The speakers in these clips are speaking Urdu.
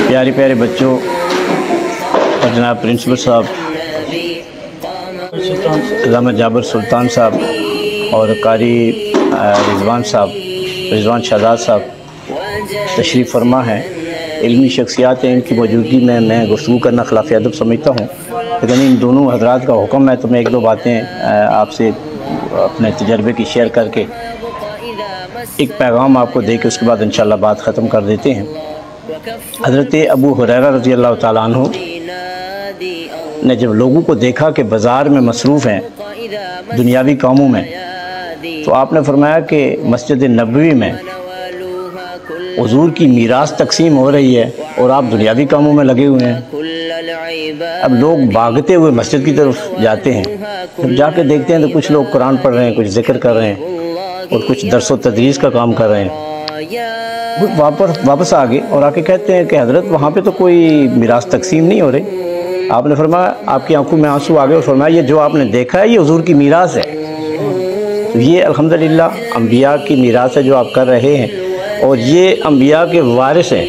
پیارے پیارے بچوں اور جناب پرنسپل صاحب علامہ جابر سلطان صاحب اور قاری رضوان شہزاد صاحب تشریف فرما ہیں، علمی شخصیات ہیں، ان کی موجودگی میں گفتگو کرنا خلاف ادب سمجھتا ہوں، لیکن ان دونوں حضرات کا حکم ہے تو میں ایک دو باتیں آپ سے اپنے تجربے کی شیئر کر کے ایک پیغام آپ کو دے کے اس کے بعد انشاءاللہ بات ختم کر دیتے ہیں۔ حضرت ابو ہریرہ رضی اللہ تعالیٰ عنہ نے جب لوگوں کو دیکھا کہ بازار میں مصروف ہیں دنیاوی کاموں میں، تو آپ نے فرمایا کہ مسجد نبوی میں حضور کی میراث تقسیم ہو رہی ہے اور آپ دنیاوی کاموں میں لگے ہوئے ہیں۔ اب لوگ بھاگتے ہوئے مسجد کی طرف جاتے ہیں، جب جا کے دیکھتے ہیں تو کچھ لوگ قرآن پڑھ رہے ہیں، کچھ ذکر کر رہے ہیں اور کچھ درس و تدریس کا کام کر رہے ہیں۔ واپس آگے اور آ کے کہتے ہیں کہ حضرت وہاں پہ تو کوئی میراث تقسیم نہیں ہو رہی۔ آپ نے فرمایا، آپ کی آنکھوں میں آنسو آ گئے اور فرمایا یہ جو آپ نے دیکھا ہے یہ حضور کی میراث ہے۔ تو یہ الحمدللہ انبیاء کی میراث ہے جو آپ کر رہے ہیں، اور یہ انبیاء کے وارث ہیں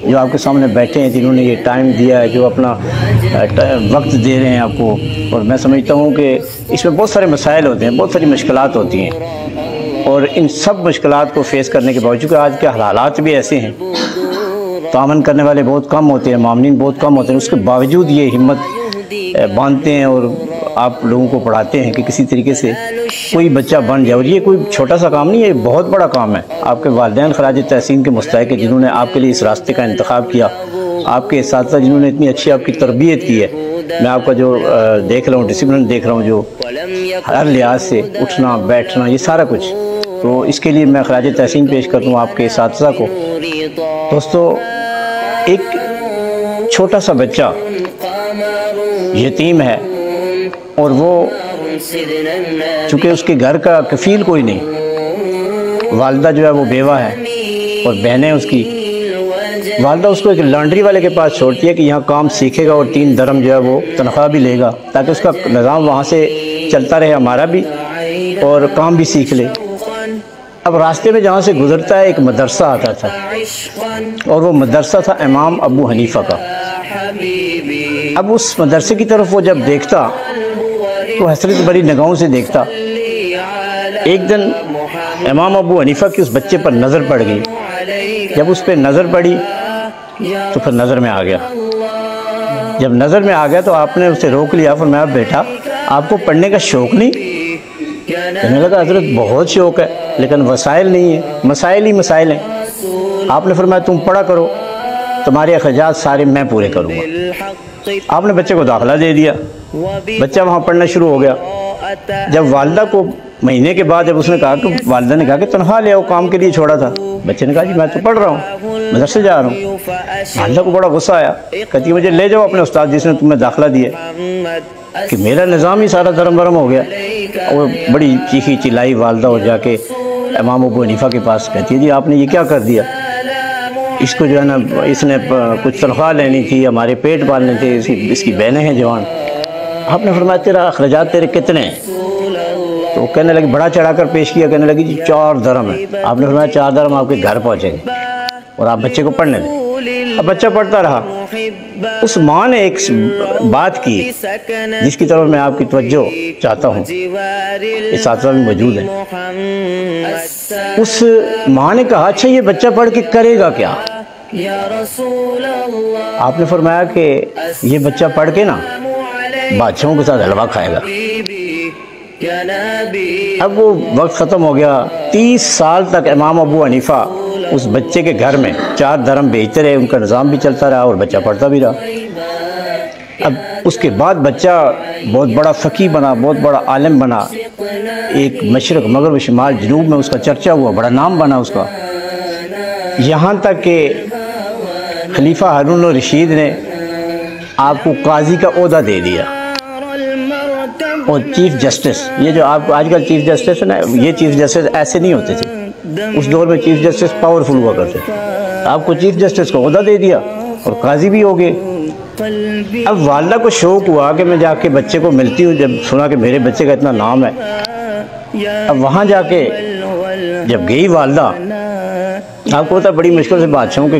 جو آپ کے سامنے بیٹھے ہیں، جنہوں نے یہ ٹائم دیا ہے، جو اپنا وقت دے رہے ہیں آپ کو۔ اور میں سمجھتا ہوں کہ اس میں بہت سارے مسائل ہوتے ہیں، بہت ساری مشکلات ہوتی ہیں، اور ان سب مشکلات کو فیس کرنے کے باوجود کہ آج کے حالات بھی ایسے ہیں، تعاون کرنے والے بہت کم ہوتے ہیں، معاملین بہت کم ہوتے ہیں، اس کے باوجود یہ ہمت باندھتے ہیں اور آپ لوگوں کو پڑھاتے ہیں کہ کسی طریقے سے کوئی بچہ بن جائے۔ اور یہ کوئی چھوٹا سا کام نہیں ہے، یہ بہت بڑا کام ہے۔ آپ کے والدین خراج تحسین کے مستحق ہیں جنہوں نے آپ کے لیے اس راستے کا انتخاب کیا، آپ کے اساتذہ جنہوں نے اتنی اچھی آپ کی تربیت کی ہے۔ میں آپ کا جو دیکھ رہا ہوں، ڈسپلن دیکھ رہا ہوں، جو ہر لحاظ سے اٹھنا بیٹھنا یہ سارا کچھ، تو اس کے لیے میں خراج تحسین پیش کرتا ہوں آپ کے اساتذہ کو۔ دوستو، ایک چھوٹا سا بچہ یتیم ہے اور وہ چونکہ اس کے گھر کا کفیل کوئی نہیں، والدہ جو ہے وہ بیوہ ہے اور بہنیں اس کی، والدہ اس کو ایک لانڈری والے کے پاس چھوڑتی ہے کہ یہاں کام سیکھے گا اور 3 درم جو ہے وہ تنخواہ بھی لے گا، تاکہ اس کا نظام وہاں سے چلتا رہے، ہمارا بھی، اور کام بھی سیکھ لے۔ اب راستے میں جہاں سے گزرتا ہے ایک مدرسہ آتا تھا، اور وہ مدرسہ تھا امام ابو حنیفہ کا۔ اب اس مدرسے کی طرف وہ جب دیکھتا تو حسرت بڑی نگاہوں سے دیکھتا۔ ایک دن امام ابو حنیفہ کی اس بچے پر نظر پڑ گئی۔ جب اس پہ نظر پڑی تو پھر نظر میں آ گیا۔ جب نظر میں آ گیا تو آپ نے اسے روک لیا، فرمایا بیٹا آپ کو پڑھنے کا شوق نہیں؟ کہنے لگا حضرت بہت شوق ہے لیکن وسائل نہیں ہیں، مسائل ہی مسائل ہیں۔ آپ نے فرمایا تم پڑھا کرو، تمہارے اخراجات سارے میں پورے کروں گا۔ آپ نے بچے کو داخلہ دے دیا، بچہ وہاں پڑھنا شروع ہو گیا۔ جب والدہ کو مہینے کے بعد جب اس نے کہا کہ والدہ نے کہا کہ تنخواہ لے آؤ، کام کے لیے چھوڑا تھا، بچے نے کہا جی میں تو پڑھ رہا ہوں، مدرسے جا رہا ہوں۔ والدہ کو بڑا غصہ آیا، کہتی مجھے لے جاؤ اپنے استاد جس نے تمہیں داخلہ دیا، کہ میرا نظام ہی سارا دھرم برم ہو گیا۔ اور بڑی چیخی چلائی والدہ، اور جا کے امام ابو حنیفہ کے پاس کہتی ہے جی آپ نے یہ کیا کر دیا؟ اس کو جو ہے نا اس نے کچھ تنخواہ لینی تھی، ہمارے پیٹ پالنے تھے، اس کی بہنیں ہیں جوان۔ آپ نے فرمایا تیرا اخراجات تیرے کتنے ہیں؟ تو کہنے لگی، بڑا چڑھا کر پیش کیا، کہنے لگی جی 4 درم ہے۔ آپ نے فرمایا 4 درم آپ کے گھر پہنچیں گے اور آپ بچے کو پڑھنے دیں۔ اب بچہ پڑھتا رہا۔ اس ماں نے ایک بات کی جس کی طرف میں آپ کی توجہ چاہتا ہوں، اساتذہ بھی موجود ہیں۔ اس ماں نے کہا اچھا یہ بچہ پڑھ کے کرے گا کیا؟ آپ نے فرمایا کہ یہ بچہ پڑھ کے نا بادشاہوں کے ساتھ حلوہ کھائے گا۔ اب وہ وقت ختم ہو گیا۔ 30 سال تک امام ابو حنیفہ اس بچے کے گھر میں 4 درم بیچتے رہے، ان کا نظام بھی چلتا رہا اور بچہ پڑھتا بھی رہا۔ اب اس کے بعد بچہ بہت بڑا فقیہ بنا، بہت بڑا عالم بنا، ایک مشرق مغرب شمال جنوب میں اس کا چرچا ہوا، بڑا نام بنا اس کا، یہاں تک کہ خلیفہ ہارون الرشید نے آپ کو قاضی کا عہدہ دے دیا اور چیف جسٹس۔ یہ جو آپ کو آج کل چیف جسٹس ہے نا، یہ چیف جسٹس ایسے نہیں ہوتے تھے، اس دور میں چیف جسٹس پاورفل ہوا کرتے تھے۔ آپ کو چیف جسٹس کا عہدہ دے دیا اور قاضی بھی ہو گئے۔ اب والدہ کو شوق ہوا کہ میں جا کے بچے کو ملتی ہوں، جب سنا کہ میرے بچے کا اتنا نام ہے۔ اب وہاں جا کے جب گئی والدہ، آپ کو پتا بڑی مشکل سے بادشاہوں کے